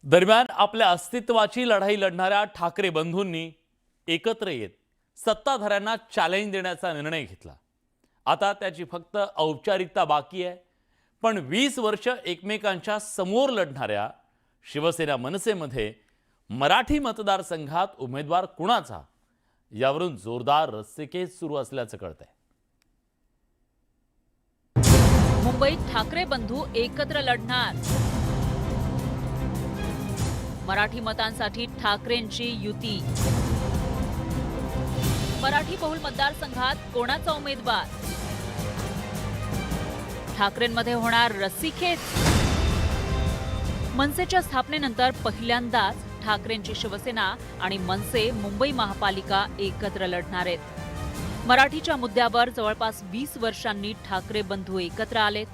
दरम्यान आपल्या अस्तित्वाची लढाई लढणाऱ्या ठाकरे बंधूंनी एकत्र येत सत्ताधाऱ्यांना चॅलेंज देण्याचा निर्णय घेतला। आता त्याची फक्त औपचारिकता बाकी आहे, पण 20 वर्ष एकमेकांच्या समोर लढणाऱ्या शिवसेना मनसेमध्ये मराठी मतदारसंघात उमेदवार कुणाचा यावरून जोरदार रस्सीखेच सुरू असल्याचं कळतंय। मुंबईत ठाकरे बंधू एकत्र लढणार। मराठी मतांसाठी ठाकरेंची युती। मराठी बहुल मतदारसंघात कोणाचा उमेदवार? ठाकरेंमध्ये होणार रस्सीखेच। मनसेच्या स्थापनेनंतर पहिल्यांदाच ठाकरेंची शिवसेना आणि मनसे मुंबई महापालिका एकत्र लढणार आहेत। मराठीच्या मुद्द्यावर जवळपास 20 वर्षांनी ठाकरे बंधू एकत्र आलेत,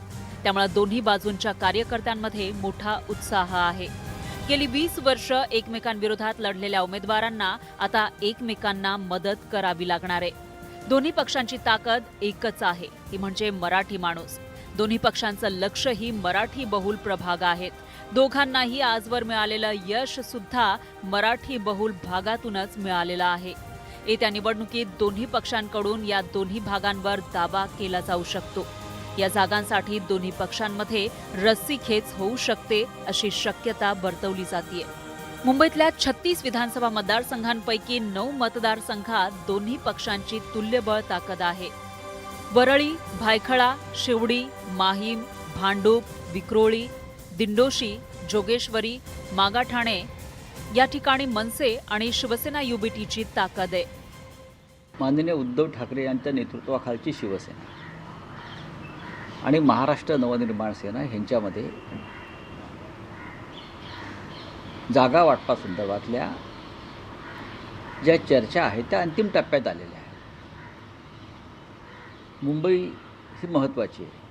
त्यामुळे दोन्ही बाजूंच्या कार्यकर्त्यांमध्ये मोठा उत्साह आहे। गेली 20 वर्ष एकमेकांविरोधात लढलेल्या उमेदवारांना आता एकमेकांना मदत करावी लागणार आहे। दोन्ही पक्षांची ताकद एकच आहे, ती म्हणजे मराठी माणूस। दोन्ही पक्षांचं लक्षही मराठी बहुल प्रभाग आहेत। दोघांनाही आजवर मिळालेलं यश सुद्धा मराठी बहुल भागातूनच मिळालेलं आहे। येत्या निवडणुकीत दोन्ही पक्षांकडून या दोन्ही भागांवर दावा केला जाऊ शकतो। या जागांसाठी दोन्ही पक्षांमध्ये रस्सीखेच होऊ शकते अशी शक्यता वर्तवली जाते। मुंबईतल्या 36 विधानसभा मतदारसंघांपैकी 9 मतदारसंघात दोन्ही पक्षांची तुल्यबळ ताकद आहे। वरळी, भायखळा, शिवडी, माहीम, भांडूप, विक्रोळी, दिंडोशी, जोगेश्वरी, मागाठाणे या ठिकाणी मनसे आणि शिवसेना युबीटीची ताकद आहे। माननीय उद्धव ठाकरे यांच्या नेतृत्वाखालची शिवसेना आणि महाराष्ट्र नवनिर्माण सेना यांच्यामध्ये जागा वाटपासंदर्भातल्या ज्या चर्चा आहेत त्या अंतिम टप्प्यात आलेल्या आहेत। मुंबई ही महत्त्वाची आहे।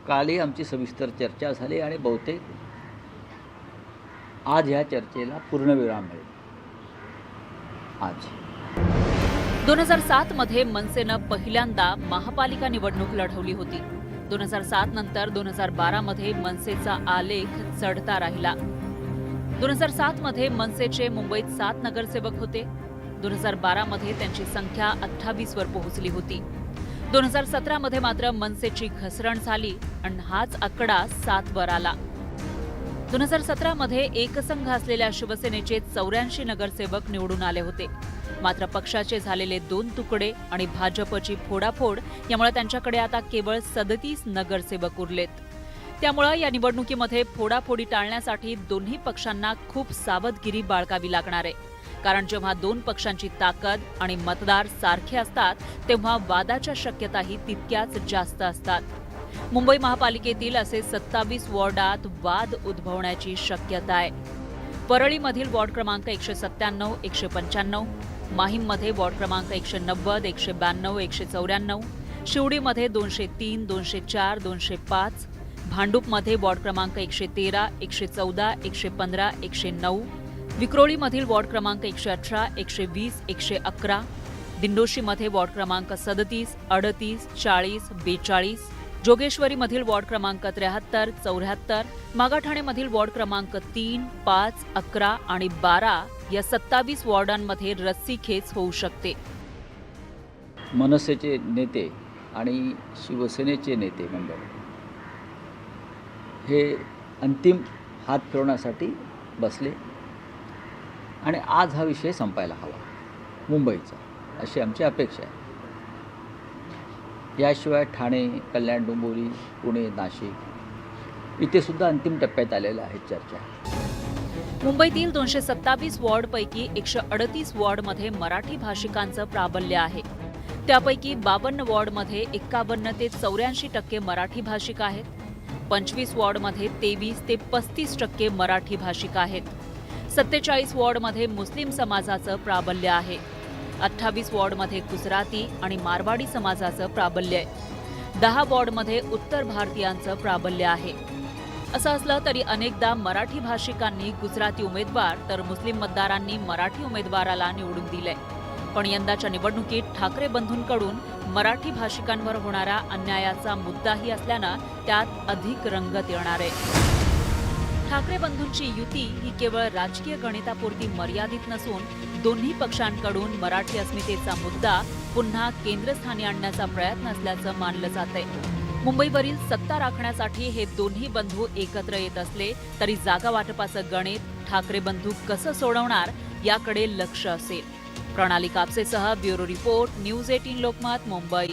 कालही आमची सविस्तर चर्चा झाली आणि बहुतेक आज ह्या चर्चेला पूर्णविराम मिळेल। आज 2007 मध्ये मनसेनं पहिल्यांदा महापालिका निवडणूक लढवली होती। 2007 नंतर 2012 मध्ये मनसेचा आलेख चढता राहिला। 2007 मध्ये मनसेचे मुंबईत 7 नगरसेवक होते। 2012 मध्ये त्यांची संख्या 28 वर पोहोचली होती। 2017 मध्ये मात्र मनसेची घसरण झाली आणि हाच आकडा 7 वर आला। 2017 मध्ये एकसंघ असलेल्या शिवसेनेचे 84 नगरसेवक निवडून आले होते। मात्र पक्षाचे झालेले 2 तुकडे आणि भाजपची फोडाफोड यामुळे त्यांच्याकडे आता केवळ 37 नगरसेवक उरलेत। त्यामुळे या निवडणुकीमध्ये फोडाफोडी टाळण्यासाठी दोन्ही पक्षांना खूप सावधगिरी बाळगावी लागणार आहे। कारण जेव्हा 2 पक्षांची ताकद आणि मतदार सारखे असतात तेव्हा वादाच्या शक्यताही तितक्याच जास्त असतात। मुंबई महापालिकेतील असे 27 वॉर्डात वाद उद्भवण्याची शक्यता आहे। परळीमधील वॉर्ड क्रमांक 197, 195, माहीममध्ये वॉर्ड क्रमांक 190, 192, 194, शिवडीमध्ये 203, 204, 205, भांडूपमध्ये वॉर्ड क्रमांक 113, 114, 115, 109, विक्रोळीमधील वॉर्ड क्रमांक 118, 120, 111, दिंडोशीमध्ये वॉर्ड क्रमांक 37, 38, 40, 42, जोगेश्वरीमधील वॉर्ड क्रमांक 73, 74, मागाठाणेमधील वॉर्ड क्रमांक 3, 5, 11 आणि 12 या 27 वॉर्डांमध्ये रस्सीखेच होऊ शकते। मनसेचे नेते आणि शिवसेनेचे नेते मंडळ हे अंतिम हात फिरवण्यासाठी बसले आणि आज हा विषय संपायला हवा मुंबईचा, अशी आमची अपेक्षा आहे। याशिवाय ठाणे, कल्याण, डोंबिवली, पुणे, नाशिक इथे सुद्धा अंतिम टप्प्यात आलेल्या आहेत चर्चा। मुंबईतील 227 वॉर्डपैकी 138 वॉर्डमध्ये मराठी भाषिकांचं प्राबल्य आहे। त्यापैकी 52 वॉर्डमध्ये 51 ते 84% मराठी भाषिक आहेत। 25 वॉर्डमध्ये 23 ते 35% मराठी भाषिक आहेत। 47 वॉर्डमध्ये मुस्लिम समाजाचं प्राबल्य आहे। 28 वॉर्डमध्ये गुजराती आणि मारवाडी समाजाचं प्राबल्य आहे। 10 वॉर्डमध्ये उत्तर भारतीयांचं प्राबल्य आहे। असं असलं तरी अनेकदा मराठी भाषिकांनी गुजराती उमेदवार तर मुस्लिम मतदारांनी मराठी उमेदवाराला निवडून दिलंय। पण यंदाच्या निवडणुकीत ठाकरे बंधूंकडून मराठी भाषिकांवर होणारा अन्यायाचा मुद्दाही असल्यानं त्यात अधिक रंगत येणार आहे। ठाकरे बंधूंची युती ही केवळ राजकीय गणितापुरती मर्यादित नसून दोन्ही पक्षांकडून मराठी अस्मितेचा मुद्दा पुन्हा केंद्रस्थानी आणण्याचा प्रयत्न असल्याचं मानलं जातंय. मुंबईवरील सत्ता राखण्यासाठी हे दोन्ही बंधू एकत्र येत असले तरी जागा वाटपाचं गणित ठाकरे बंधू कसं सोडवणार याकडे लक्ष असेल. प्रणाली कापसेसह bureau report, news 18 Lokmat, Mumbai.